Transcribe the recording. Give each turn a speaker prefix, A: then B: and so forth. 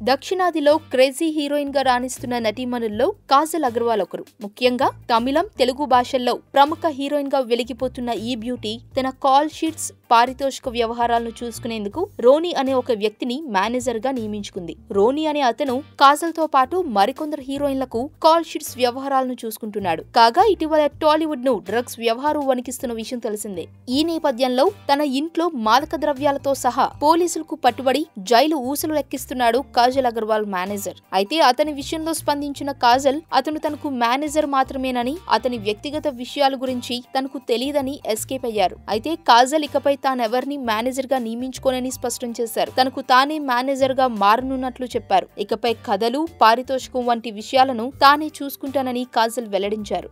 A: దక్షిణాదిలో crazy heroine గా రాణిస్తున్న నటీమణుల్లో కాజల్ అగర్వాల్ ఒకరు. ముఖ్యంగా తమిళం, తెలుగు భాషల్లో ప్రముఖ హీరోయిన్ గా వెలిగిపోతున్న ఈ బ్యూటీ తన కాల్ షీట్స్, పారితోషిక వ్యవహారాలను చూసుకునేందుకు రోనీ అనే ఒక వ్యక్తిని మేనేజర్ గా నియమించుకుంది. రోనీ అనే అతను కాజల్ తో పాటు మరికొందరు హీరోయిన్లకు కాల్ షీట్స్ వ్యవహారాలను చూసుకుంటున్నాడు. కాగా ఇటీవల టాలీవుడ్ ను డ్రగ్స్ వ్యవహారం వణికిస్తున్న విషయం తెలిసిందే. ఈ నేపథ్యంలో తన ఇంట్లో మాదక ద్రవ్యాలతో సహా పోలీసులకు పట్టుబడి జైలు ఊసులు లెక్కిస్తున్నాడు కాజల్ అగర్వాల్ మేనేజర్. అయితే అతని విషయంలో స్పందించిన కాజల్ అతను తనకు మేనేజర్ మాత్రమేనని, అతని వ్యక్తిగత విషయాల గురించి తనకు తెలియదని ఎస్కేప్ అయ్యారు. అయితే కాజల్ ఇకపై తానెవరిని మేనేజర్ గా నియమించుకోనని స్పష్టం చేశారు. తనకు తానే మేనేజర్ గా మారనున్నట్లు చెప్పారు. ఇకపై కథలు, పారితోషికం వంటి విషయాలను తానే చూసుకుంటానని కాజల్ వెల్లడించారు.